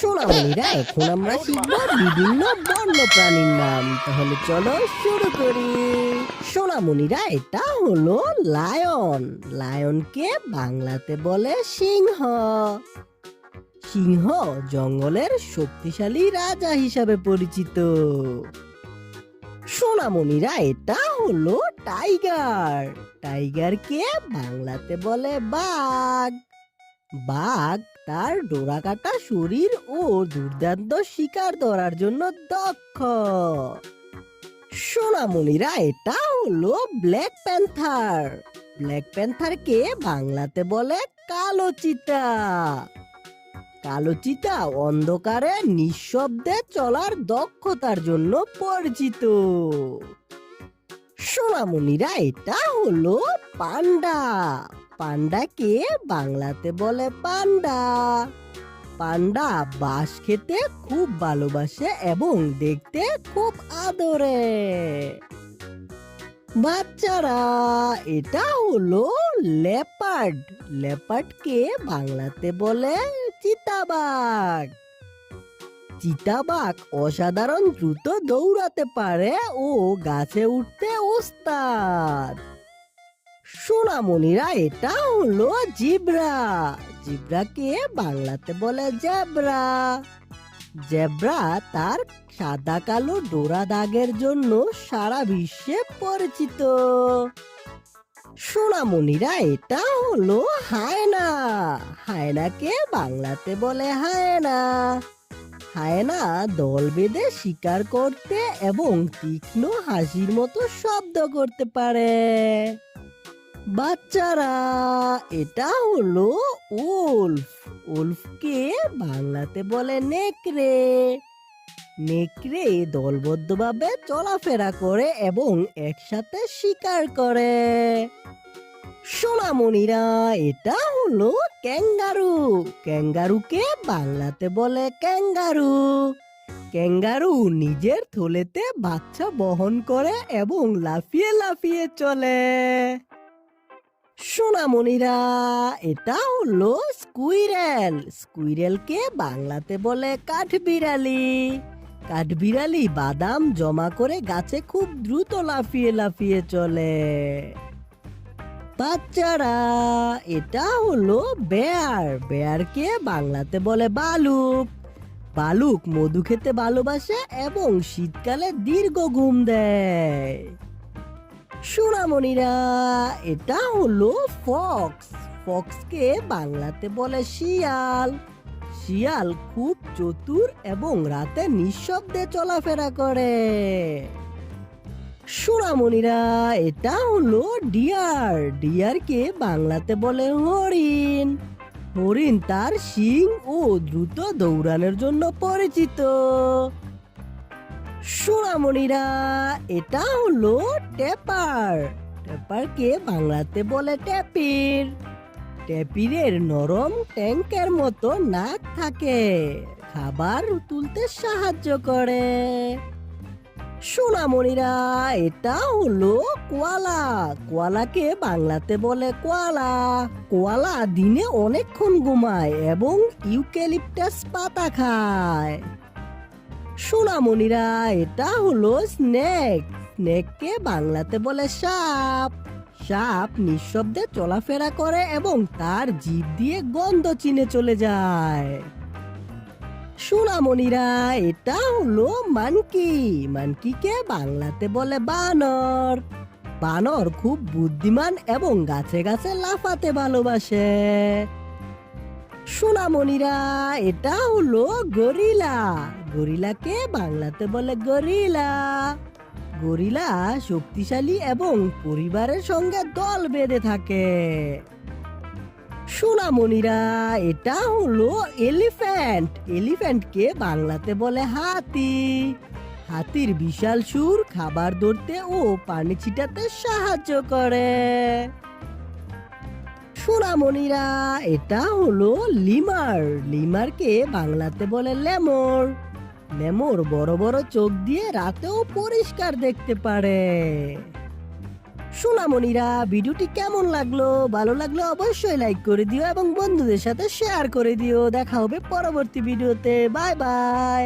সোনামণিরা, এখন আমরা শিখব বিভিন্ন বন্য প্রাণীর নাম। তাহলে চলো শুরু করি। সোনামণিরা, এটা হলো লায়ন। লায়নকে বাংলাতে বলে সিংহ। সিংহ জঙ্গলের শক্তিশালী রাজা হিসাবে পরিচিত। সোনামণিরা, এটা হলো টাইগার। টাইগারকে বাংলাতে বলে বাঘ। বাঘ তার ডোরাকাটা শরীর ও দুর্দান্ত শিকার ধরার জন্য দক্ষ। সোনামণিরা, এটা হলো ব্ল্যাক প্যান্থার। ব্ল্যাক প্যান্থারকে বাংলাতে বলে কালো চিতা। কালো চিতা অন্ধকারে নিঃশব্দে চলার দক্ষতার জন্য পরিচিত। সোনামণিরা, এটা হলো পান্ডা। পান্ডাকে বাংলাতে বলে পান্ডা। পান্ডা বাঁশ খেতে খুব ভালোবাসে এবং দেখতে খুব আদরে। বাচ্চারা, এটা হলো লেপার্ড। লেপার্ডকে বাংলাতে বলে চিতাবাঘ। চিতাবাঘ অসাধারণ দ্রুত দৌড়াতে পারে ও গাছে উঠতে ওস্তাদ। সোনামণিরা, এটা হলো জিব্রা। জিব্রাকে বাংলাতে বলে জেব্রা। জেব্রা তার সাদা কালো ডোরা দাগের জন্য সারা বিশ্বে পরিচিত। সোনামণিরা, এটা হলো হায়না। হায়নাকে বাংলাতে বলে হায়না। হায়না দল বেঁধে শিকার করতে এবং তীক্ষ্ণ হাসির মতো শব্দ করতে পারে। বাচ্চারা, এটা হলো উল্ফ। উল্ফকে বাংলাতে বলে নেকড়ে। নেকড়ে দলবদ্ধভাবে চলাফেরা করে এবং একসাথে শিকার করে। সোনামণিরা, এটা হলো ক্যাঙ্গারু। ক্যাঙ্গারুকে বাংলাতে বলে ক্যাঙ্গারু। ক্যাঙ্গারু নিজের থলেতে বাচ্চা বহন করে এবং লাফিয়ে লাফিয়ে চলে। সোনামণিরা, এটা হলো স্কুইরেল। স্কুইরেলকে বাংলাতে বলে কাঠবিড়ালি। কাঠবিড়ালি বাদাম জমা করে গাছে খুব দ্রুত লাফিয়ে লাফিয়ে চলে। বাচ্চারা, এটা হলো বেয়ার। বেয়ারকে বাংলাতে বলে বালুক। বালুক মধু খেতে ভালোবাসে এবং শীতকালে দীর্ঘ ঘুম দেয়। সোনামণিরা, এটা হলো ফক্স। ফক্সকে বাংলাতে বলে শিয়াল। শিয়াল খুব চতুর এবং রাতে নিঃশব্দে চলাফেরা করে। সোনামণিরা, এটা হলো ডিয়ার। ডিয়ারকে বাংলাতে বলে হরিণ। হরিণ তার শিং ও দ্রুত দৌড়ানোর জন্য পরিচিত। সোনামণিরা, এটা হলো টেপার। টেপারকে বাংলাতে বলে ট্যাপির। ট্যাপিরের নরম ট্যাঙ্কের মতো নাক থাকে, খাবার তুলতে সাহায্য করে। সোনামণিরা, এটা হলো কোয়ালা। কোয়ালাকে বাংলাতে বলে কোয়ালা। কোয়ালা দিনে অনেকক্ষণ ঘুমায় এবং ইউক্যালিপটাস পাতা খায়। সোনামণিরা, এটা হলো স্নেক। স্নেককে বাংলাতে বলে সাপ। সাপ নিঃশব্দে চলাফেরা করে এবং তার জিভ দিয়ে গন্ধ চিনে চলে যায়। সোনামণিরা, এটা হলো মানকি। মানকিকে বাংলাতে বলে বানর। বানর খুব বুদ্ধিমান এবং গাছে গাছে লাফাতে ভালোবাসে। সোনামণিরা, এটা হলো গরিলা। গরিলাকে বাংলাতে বলে গরিলা। গরিলা শক্তিশালী এবং পরিবারের সঙ্গে দল বেঁধে থাকে। সোনামণিরা, এটা হলো এলিফ্যান্ট। এলিফ্যান্টকে বাংলাতে বলে হাতি। হাতির বিশাল সুর খাবার ধরতে ও পানি ছিটাতে সাহায্য করে। সোনামণিরা, এটা হলো লিমার। লিমারকে বাংলাতে বলে লেমর। লেমর বড় বড় চোখ দিয়ে রাতেও পরিষ্কার দেখতে পারে। সোনামণিরা, ভিডিওটি কেমন লাগলো? ভালো লাগলে অবশ্যই লাইক করে দিও এবং বন্ধুদের সাথে শেয়ার করে দিও। দেখা হবে পরবর্তী ভিডিওতে। Bye bye.